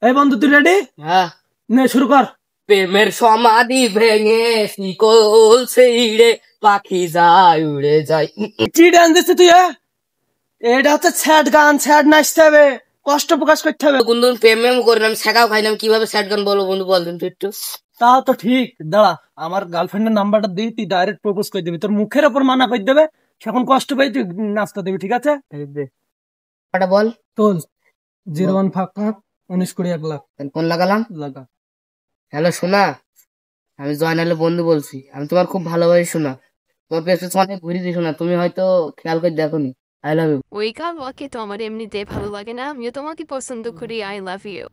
এই বন্ধু তুই রেডি? হ্যাঁ, নে শুরু কর। প্রেমের সমাধি ভেঙে শিকল ছিঁড়ে পাখি যায় উড়ে যায়। কি ডান্স দিচ্ছিস তুই? এটা হচ্ছে স্যাড গান, স্যাড নাচতে হবে, কষ্ট প্রকাশ করতে হবে। কোনদিন প্রেম করে আমি শেখাও খাই না, কিভাবে স্যাড গান বলো বন্ধু, বলতেন তো একটু। তাও তো ঠিক। দাঁড়া, আমার গার্লফ্রেন্ডের নাম্বারটা দিই, তুই ডাইরেক্ট প্রপোজ করে দিবি, তোর মুখের ওপর মানা করে দেবে, এখন কষ্ট পাই তুই নাচতে দিবি, ঠিক আছে? ওটা বল। তোল 01 ফাঁক ফাঁক 19 20 1 লাখ ফোন লাগালাম। লাগা। হ্যালো সোনা, আমি জয়নালের বন্ধু বলছি। আমি তোমার খুব ভালোবাসি সোনা। তোমার পেছনে অনেক ঘুরে দিই সোনা, তুমি হয়তো খেয়াল করে দেখোনি। I love you. ওই কাল ওকে তো আমার এমনিতে ভালো লাগে না, আমিও তোমাকে পছন্দ করি। I love you.